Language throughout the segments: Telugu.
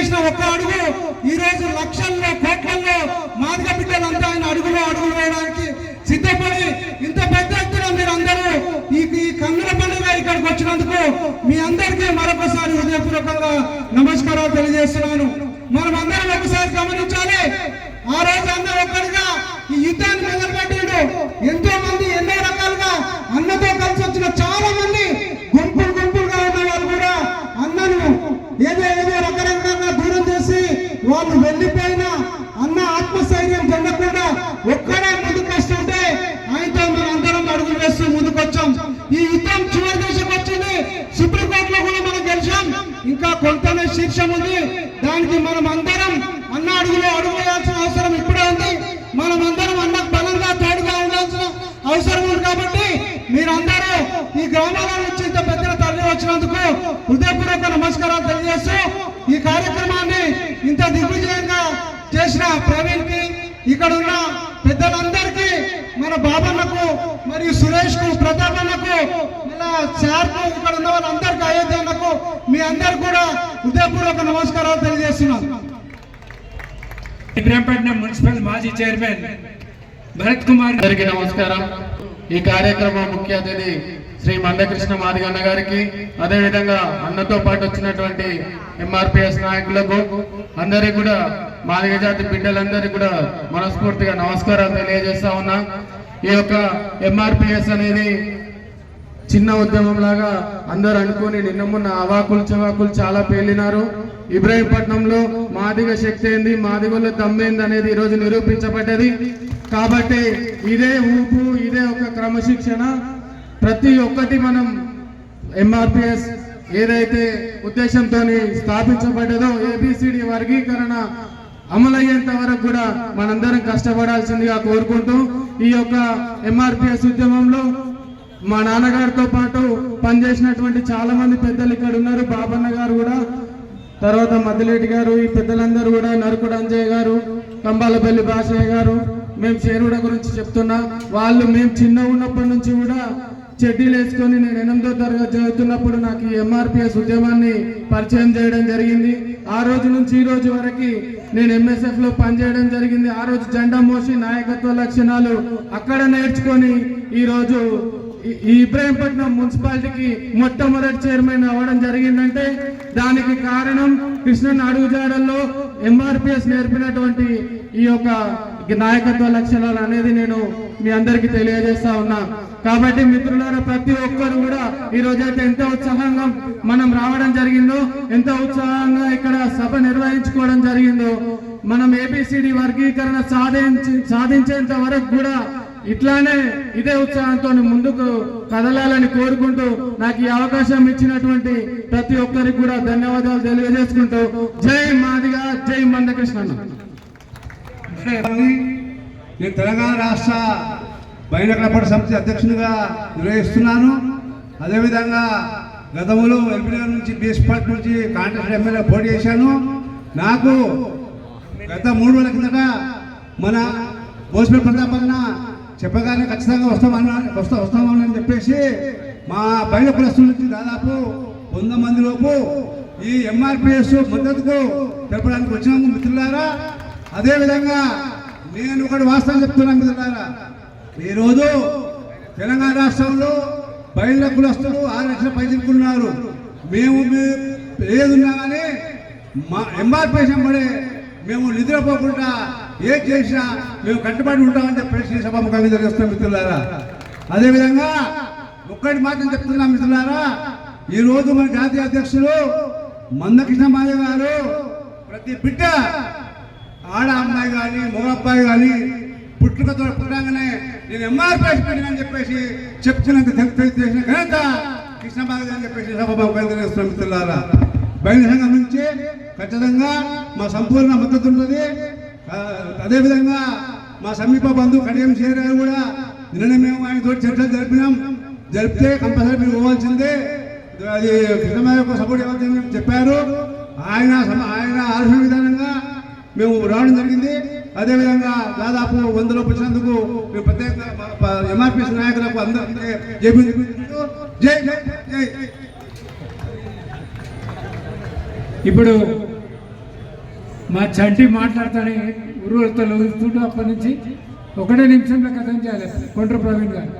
వేసిన ఒక్క అడుగు ఈ రోజు లక్షల్లో కోట్లలో మాదిగ బిడ్డలంతా ఆయన అడుగులు వేయడానికి సిద్ధపడి ఇంత పెద్ద ఎత్తున మీరు అందరూ ఈ కన్నుల పండుగ ఇక్కడికి వచ్చినందుకు మీ అందరికీ మరొకసారి హృదయపూర్వకంగా నమస్కారాలు తెలియజేస్తున్నాను. మనం అందరం ఒకసారి గమనించాలి. ఆ రోజు అన్న ఒక్కడిగా ఈ యుద్ధాన్ని మొదలుపెట్టిండు. ఎంతో మంది ఎన్నో రకాలుగా అన్నతో కలిసి వచ్చిన చాలా మంది గుంపులుగా ఉన్న వాళ్ళు కూడా అన్నను ఏదో రకరకాలుగా దూరం చేసి వాళ్ళు వెళ్ళిపోయినా అన్న ఆత్మస్థైర్యం పొందకుండా ఒక్కడే ముందుకు వస్తుంటే ఆయనతో మనం అందరం అడుగులు వేస్తూ ముందుకొచ్చాం. ఈ యుద్ధం చివరి దశకు వచ్చింది. సుప్రీంకోర్టులో కూడా మనం గెలిచాం. ఇంకా కొంతనే శీర్షం ఉంది. దానికి మనం అందరం అన్న అడుగు వేయాల్సిన అవసరం ఇప్పుడే ఉంది. మనం అందరం అన్నకు బలంగా తోడుగా ఉండాల్సిన అవసరం ఉంది. కాబట్టి మీరందరూ ఈ గ్రామాల నుంచి ఇంత పెద్ద తరలి వచ్చినందుకు హృదయపూర్వక నమస్కారాలు తెలియజేస్తూ ఈ కార్యక్రమాన్ని ఇంత దిగ్విజయంగా చేసిన ప్రవీణ్ కి, ఇక్కడ ఉన్న పెద్దలందరికీ, మన బాబన్నకు మరియు సురేష్ కు, ప్రతాప్ అన్నకు, ఇలా సార్ కు, ఇక్కడ ఉన్న వాళ్ళందరికీ, అయోధ్య అన్నకు, మీ అందరు కూడా హృదయపూర్వక నమస్కారాలు తెలియజేస్తున్నాను. ఇబ్రాహీంపట్నం మున్సిపల్ మాజీ చైర్మన్ భరత్ కుమార్ గారికి నమస్కారం. ఈ కార్యక్రమం ముఖ్య అతిథి శ్రీ మందకృష్ణ మాదిగన్న గారికి, అదేవిధంగా అన్నతో పాటు వచ్చినటువంటి ఎంఆర్పిఎస్ నాయకులకు అందరికీ కూడా, మాదిగ జాతి బిడ్డలందరికీ కూడా మనస్ఫూర్తిగా నమస్కారాలు తెలియజేస్తా ఉన్నా. ఈ యొక్క ఎంఆర్పిఎస్ అనేది చిన్న ఉద్యమం లాగా అందరూ అనుకుని నిన్న మొన్న అవాకులు చవాకులు చాలా పేలినారు. ఇబ్రాహీంపట్నంలో మాదిగ శక్తి ఏంది, మాదిగలో దమ్మేంది అనేది ఈరోజు నిరూపించబడ్డది. కాబట్టి ఇదే ఊపు, ఇదే ఒక క్రమశిక్షణ, ప్రతి ఒక్కటి మనం ఎంఆర్పిఎస్ ఏదైతే ఉద్దేశంతో స్థాపించబడ్డదో ఏబిసిడి వర్గీకరణ అమలయ్యేంత వరకు కూడా మనందరం కష్టపడాల్సిందిగా కోరుకుంటూ, ఈ యొక్క ఎంఆర్పిఎస్ ఉద్యమంలో మా నాన్నగారితో పాటు పనిచేసినటువంటి చాలా మంది పెద్దలు ఇక్కడ ఉన్నారు. బాబన్న గారు కూడా, తర్వాత మద్దిలేటి గారు, ఈ పెద్దలందరూ కూడా, నరుకుడు అంజయ్య గారు, కంబాలపల్లి భాషయ్య గారు, మేము చేరుడ గురించి చెప్తున్నా. వాళ్ళు మేము చిన్న ఉన్నప్పటి నుంచి కూడా చెడ్డీలు వేసుకొని, నేను 8వ తరగతి చదువుతున్నప్పుడు నాకు ఈ ఎంఆర్పిఎస్ ఉద్యమాన్ని పరిచయం చేయడం జరిగింది. ఆ రోజు నుంచి ఈ రోజు వరకు నేను ఎంఎస్ఎఫ్ లో పనిచేయడం జరిగింది. ఆ రోజు జెండా మోసి నాయకత్వ లక్షణాలు అక్కడ నేర్చుకొని ఈ రోజు ఈ ఇబ్రాహీంపట్నం మున్సిపాలిటీకి మొట్టమొదటి చైర్మన్ అవ్వడం జరిగిందంటే దానికి కారణం కృష్ణన్ అడుగుజాడల్లో ఎంఆర్పిఎస్ నేర్పినటువంటి ఈ యొక్క నాయకత్వ లక్షణాలు అనేది నేను మీ అందరికీ తెలియజేస్తా ఉన్నా. కాబట్టి మిత్రులారా, ప్రతి ఒక్కరు కూడా ఈ రోజైతే ఎంత ఉత్సాహంగా మనం రావడం జరిగిందో, ఎంత ఉత్సాహంగా ఇక్కడ సభ నిర్వహించుకోవడం జరిగిందో, మనం ఏబిసిడి వర్గీకరణ సాధించేంత వరకు కూడా ఇట్లానే ఇదే ఉత్సాహంతో ముందుకు కదలాలని కోరుకుంటూ, నాకు ఈ అవకాశం ఇచ్చినటువంటి ప్రతి ఒక్కరికి కూడా ధన్యవాదాలు తెలియజేసుకుంటూ, జై మాదిగా, జై మందకృష్ణ. నేను తెలంగాణ రాష్ట్ర బైనకలపడ సమితి అధ్యక్షునిగా నిర్వహిస్తున్నాను. అదేవిధంగా గతంలో ఎల్బీ నగర్ నుంచి బీఎస్ పార్టీ నుంచి కాంగ్రెస్ ఎమ్మెల్యే పోటీ చేశాను. నాకు గత 3 రోజుల కిందట మన భోజపల్లి ప్రతాపన్న చెప్పగానే ఖచ్చితంగా వస్తామని చెప్పేసి మా బయట కులస్తుల నుంచి దాదాపు 100 మంది లోపు ఈ ఎంఆర్పిఎస్ మద్దతుకు తెలపడానికి వచ్చినాము మిత్రులారా. అదేవిధంగా నేను ఒకటి వాస్తవం చెప్తున్నాను మిత్రులారా, ఈరోజు తెలంగాణ రాష్ట్రంలో బయట కులస్తులు 6 లక్షల పైసలుకున్నారు. మేము ఏదున్నా కానీ మా ఎంఆర్పిఎస్ ఎంబడే మేము నిద్రపోకుండా ఏం చేసినా మేము కట్టుబడి ఉంటామని చెప్పేసి సభాముఖంగా తెలియజేస్తున్నాం మిత్రులారా. అదేవిధంగా ఒక్కటి మాత్రం చెప్తున్నాం మిత్రులారా, ఈరోజు మన జాతీయ అధ్యక్షులు మందకృష్ణ మాదిగ గారు ప్రతి బిడ్డ, ఆడ అమ్మాయి కానీ మగ అబ్బాయి కానీ పుట్టుకతో పుట్టగానే నేను ఎంఆర్పిఎస్ పెట్టినని చెప్పేసి చెప్తున్నంత చేసిన ఘనత కృష్ణ మాదిగ అని చెప్పేసి సభాముఖంగా తెలియజేస్తున్నాం మిత్రులారా. బయట సంఘం నుంచి ఖచ్చితంగా మా సంపూర్ణ మద్దతు ఉంటుంది. అదేవిధంగా మా సమీప బంధువు కడియం చేరారు కూడా నిన్న మేము ఆయనతో చర్చలు జరిపితే కంపల్సరీ మీరు పోవాల్సిందే, అది కృష్ణమాయ యొక్క సపోర్ట్ ఇవ్వాల్సింది చెప్పారు. ఆయన ఆలోచన విధానంగా మేము రావడం జరిగింది. అదేవిధంగా దాదాపు 100 లోపు వచ్చినందుకు మేము ప్రత్యేకంగా ఎంఆర్పిఎస్ నాయకులకు అందరికీ జై జై జై. ఇప్పుడు మా చంటి మాట్లాడతానే ఉరువులతో ఊరుతుంటూ అప్పటి నుంచి ఒకటే నిమిషంలో కథం చేయాలి కొండ్ర ప్రవీణ్ గారు.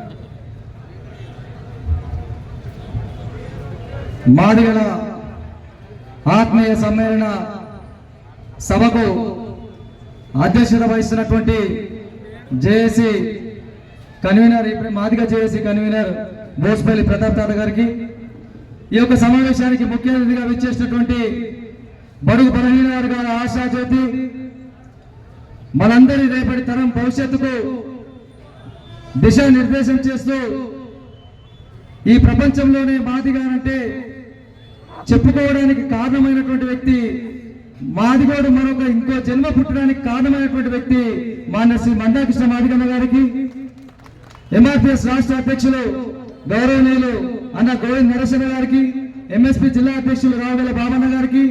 మాదిగల ఆత్మీయ సమ్మేళన సభకు అధ్యక్షత వహిస్తున్నటువంటి జేఏసీ కన్వీనర్, ఇప్పుడు మాదిగ జేఏసీ కన్వీనర్ బోస్పల్లి ప్రతాప్ తాత గారికి, ఈ యొక్క సమావేశానికి ముఖ్య అతిథిగా విచ్చేసినటువంటి బడుగు బలహీన వర్గాల ఆశాజ్యోతి, మనందరి రేపటి తరం భవిష్యత్తుకు దిశానిర్దేశం చేస్తూ ఈ ప్రపంచంలోనే మాదిగానంటే చెప్పుకోవడానికి కారణమైనటువంటి వ్యక్తి, మాదిగోడు మరొక ఇంకో జన్మ పుట్టడానికి కారణమైనటువంటి వ్యక్తి మాన్య శ్రీ మందాకృష్ణ మాదిగన్న గారికి, ఎంఆర్పిఎస్ రాష్ట్ర అధ్యక్షులు గౌరవనీయులు అన్న గోవింద్ నరసింహ గారికి, ఎంఎస్పీ జిల్లా అధ్యక్షులు రావుగల బాబన్న గారికి,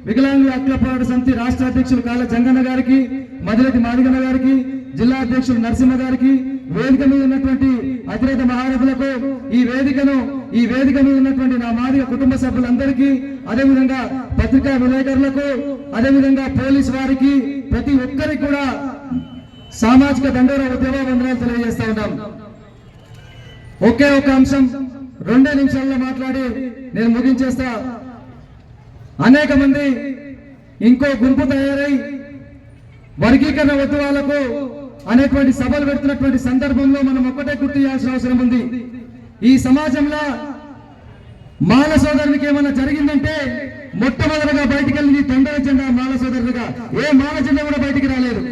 వికలాంగుల హక్కుల పోరాట సమితి రాష్ట్ర అధ్యక్షులు కాళ్ళ జంగన్న గారికి, మదిరెడ్డి మాదిగన్న గారికి, జిల్లా అధ్యక్షులు నరసింహ గారికి, వేదిక మీద ఉన్నటువంటి అతిరేక మహారథులకు, ఈ వేదిక మీద ఉన్నటువంటి నా మాదిగ కుటుంబ సభ్యులందరికీ, అదేవిధంగా పత్రికా విలేకరులకు, అదేవిధంగా పోలీసు వారికి, ప్రతి ఒక్కరికి కూడా సామాజిక దండోర ఉద్యమ వందనాలు తెలియజేస్తా ఉన్నాం. ఒకే ఒక అంశం 2 నిమిషాల్లో మాట్లాడి నేను ముగించేస్తా. అనేక మంది ఇంకో గుంపు తయారై వర్గీకరణ వద్దు వాళ్లకు అనేటువంటి సభలు పెడుతున్నటువంటి సందర్భంలో మనం ఒక్కటే గుర్తు చేయాల్సిన అవసరం ఉంది. ఈ సమాజంలో మాల సోదరునికి ఏమైనా జరిగిందంటే మొట్టమొదటిగా బయటికి వెళ్ళింది దండల జెండా మాల సోదరులుగా. ఏ మాల జెండా కూడా బయటికి రాలేదు.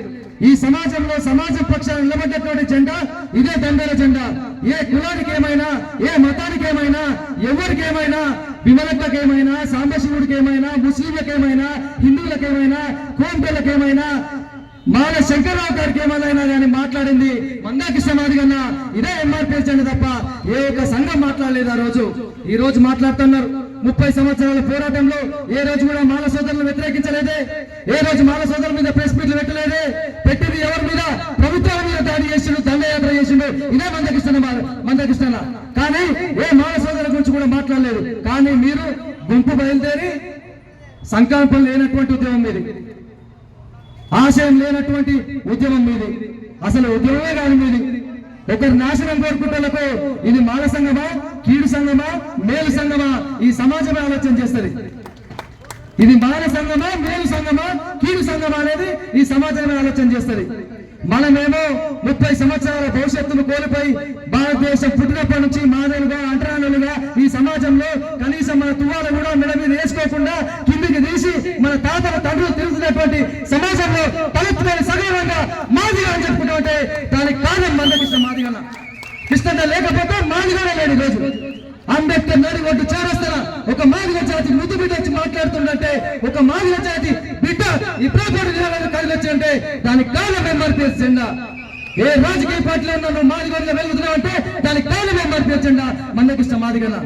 ఈ సమాజంలో సమాజం పక్షాన నిలబడ్డటువంటి జెండా ఇదే దండల జెండా. ఏ కులానికి ఏమైనా, ఏ మతానికి ఏమైనా, ఎవరికేమైనా, విమలక్కకేమైనా, సాంబశివుడికి ఏమైనా, ముస్లింలకేమైనా, హిందువులకేమైనా, కోంపెల్లకేమైనా, మాల శంకర్రావు గారికి ఏమైనా కానీ మాట్లాడింది మందాకృష్ణ మాదిగన్న ఇదే ఎంఆర్పీఎస్ జెండా తప్ప ఏ ఒక్క సంఘం మాట్లాడలేదు. ఈ రోజు మాట్లాడుతున్నారు. 30 సంవత్సరాల పోరాటంలో ఏ రోజు కూడా మాల సోదరులను వ్యతిరేకించలేదే, ఏ రోజు మాల సోదరుల మీద ప్రెస్ మీట్లు పెట్టలేదే. పెట్టింది ఎవరి మీద? ప్రభుత్వాల మీద దాడి చేసిండు, దండయాత్ర చేసిండు ఇదే మందకృష్ణ. కానీ ఏ మాల సోదరుల గురించి కూడా మాట్లాడలేదు. కానీ మీరు గుంపు బయలుదేరి సంకల్పం లేనటువంటి ఉద్యమం మీది, ఆశయం లేనటువంటి ఉద్యమం మీది, అసలు ఉద్యమమే కాదు మీది. ఒకరి నాశనం కోరుకుంటలకు ఇది మాల సంఘమా, కీడు సంఘమా, మేలు సంఘమా? ఈ సమాజమే ఆలోచన చేస్తుంది. ఇది మాల సంఘమా, మేలు సంఘమా, కీడు సంఘమా అనేది ఈ సమాజమే ఆలోచన చేస్తుంది. మనమేమో 30 సంవత్సరాల భవిష్యత్తును కోల్పోయి భారతదేశం పుట్టినప్పటి నుంచి మాదలుగా, అంటరానులుగా ఈ సమాజంలో కనీసం మన తువ్వాలు కూడా మెడ మీద వేసుకోకుండా కిందికి తీసి మన తాతల తండ్రులు తిరుగుతున్నటువంటి సమాజంలో తలెత్తుకొని సగర్వంగా మాదిగా అని చెప్పుకుంటే దానికి కారణం మందకృష్ణ మాదిగన్న. కృష్ణ లేకపోతే మాదిగానే లేని రోజు. అంబేద్కర్ నడి ఒడ్డు చేరస్తారా ఒక మాదిగ జాతి ముద్దు బిడ్డ వచ్చి మాట్లాడుతుందంటే, ఒక మాదిగ జాతి బిడ్డ ఇబ్రాహీం కదిలొచ్చింటే దానికి కారణం ఎంఆర్పీఎస్ జెండా. ఏ రాజకీయ పార్టీలో ఉన్నా నువ్వు మాదిగొడిగా వెలుగుతున్నావు అంటే దానికి కారణం ఎంఆర్పీఎస్ జెండా మందకృష్ణ మాదిగన్న.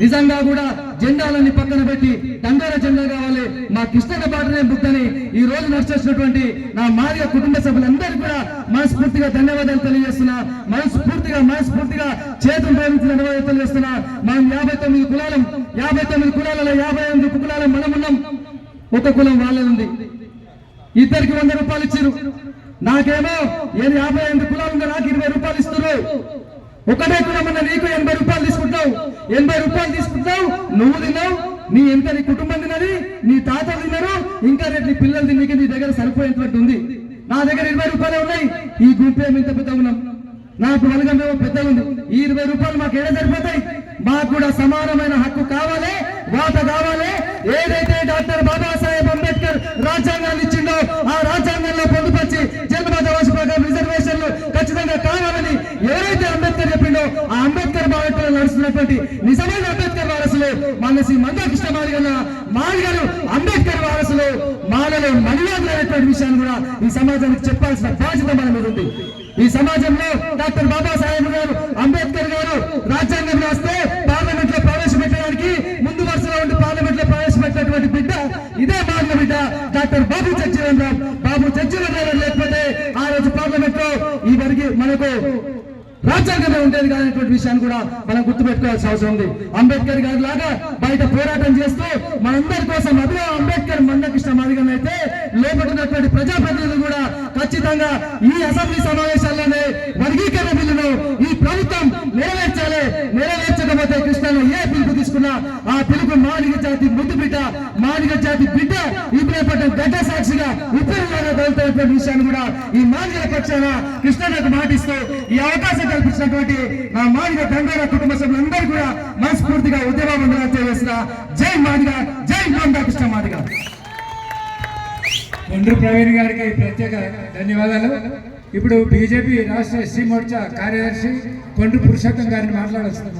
నిజంగా కూడా జెండాలన్నీ పక్కన పెట్టి దండోర జెండా కావాలి, మా కృష్ణ పాటనే బుద్ధని ఈ రోజు నడిచేసినటువంటి నా మాదిగ కుటుంబ సభ్యులందరికీ కూడా మనస్ఫూర్తిగా ధన్యవాదాలు తెలియజేస్తున్నా. మనస్ఫూర్తిగా చేతులు ప్రేమించిన ధన్యవాదాలు తెలియజేస్తున్నా. మనం 59 కులాలం, 59 కులాలలో 58 ఉపకులాలం మనమున్నాం. ఒక కులం వాళ్ళది. ఇద్దరికి 100 రూపాయలు ఇచ్చారు. నాకేమో 58 కులాలు ఉందా, నాకు 20 రూపాయలు ఇస్తున్నారు. ఒకటే కులం అన్న నీకు 80 రూపాయలు తీసుకుంటావు. 80 రూపాయలు తీసుకుంటావు, నువ్వు తిన్నావు, నీ ఎంత నీ కుటుంబం తిన్నది, నీ తాతలు తిన్నారు, ఇంకా రేపు నీ పిల్లలు తిన్నకి నీ దగ్గర సరిపోయేటువంటి ఉంది. నా దగ్గర 20 రూపాయలే ఉన్నాయి. ఈ గుంపు ఏమి ఇంత పెద్దగా ఉన్నాం, నాకు వలగమేమో పెద్దగా ఉంది. ఈ 20 రూపాయలు మాకు ఏడా సరిపోతాయి? మాకు కూడా సమానమైన హక్కు కావాలి, వాట కావాలి. ఏదైతే డాక్టర్ బాబాసాహెబ్ అంబేద్కర్ రాజ్యాంగాన్ని ఇచ్చిండో ఆ రాజ్యాంగంలో పొందుపరిచి జన్మత ప్రకారం రిజర్వేషన్లు ఖచ్చితంగా కావాలని ఎవరైతే అంబేద్కర్ చెప్పిండో ఆ అంబేద్కర్ బాటలో నడుస్తున్నటువంటి నిజమైన అంబేద్కర్ వారసులు మన శ్రీ మందాకృష్ణ మాదిగలు అంబేద్కర్ వారసులు, మాలలో మర్యాదలు అనేటువంటి విషయాన్ని కూడా ఈ సమాజానికి చెప్పాల్సిన బాధ్యత మన మీద ఉంది. ఈ సమాజంలో డాక్టర్ బాబాసాహెబ్ గారు అంబేద్కర్ గారు రాజ్యాంగం రాస్తే పార్లమెంట్ లో ప్రవేశపెట్టడానికి ముందు వరుసలో ఉండి పార్లమెంట్ లో ప్రవేశపెట్టినటువంటి బిడ్డ ఇదే మాదిగ బిడ్డ డాక్టర్ బాబు జగ్జీవన్ రావు లేకపోతే ఆ రోజు పార్లమెంట్ లో ఈ వరకు మనకు రాజ్యాంగమే ఉండేది కాదనేటువంటి విషయాన్ని కూడా మనం గుర్తుపెట్టుకోవాల్సిన అవసరం ఉంది. అంబేద్కర్ గారి లాగా బయట పోరాటం చేస్తూ మనందరి కోసం అదే అంబేద్కర్ మందకృష్ణ మాదిగన్న అయితే లోపల ఈ అసెంబ్లీ సమావేశాల్లోనే వర్గీకరణ బిల్లును ఈ ప్రభుత్వం నెరవేర్చకపోతే కృష్ణలో ఏ పిలుపు తీసుకున్నా ఆ పిలుపు మాదిగ జాతి ముద్దు బిడ్డ మాదిగ జాతి బిడ్డ ఇబ్రహీంపట్నం గడ్డ సాక్షిగా ఉత్తరంలో తోలుతున్న విషయాన్ని కూడా ఈ మాదిగల పక్షాన కృష్ణకు మాటిస్తూ ఈ అవకాశం కల్పించినటువంటి నా మాదిగ బంగారా కుటుంబ సభ్యులందరూ కూడా మనస్ఫూర్తిగా ఉద్యమం చేస్తున్నా. జై మాదిగ, జై మందా కృష్ణ మాదిగ. కొండ్రు ప్రవీణ్ గారికి ప్రత్యేక ధన్యవాదాలు. ఇప్పుడు బీజేపీ రాష్ట్ర ఎస్సీ మోర్చా కార్యదర్శి కొండ్రు పురుషోత్తం గారిని మాట్లాడాల్సింది.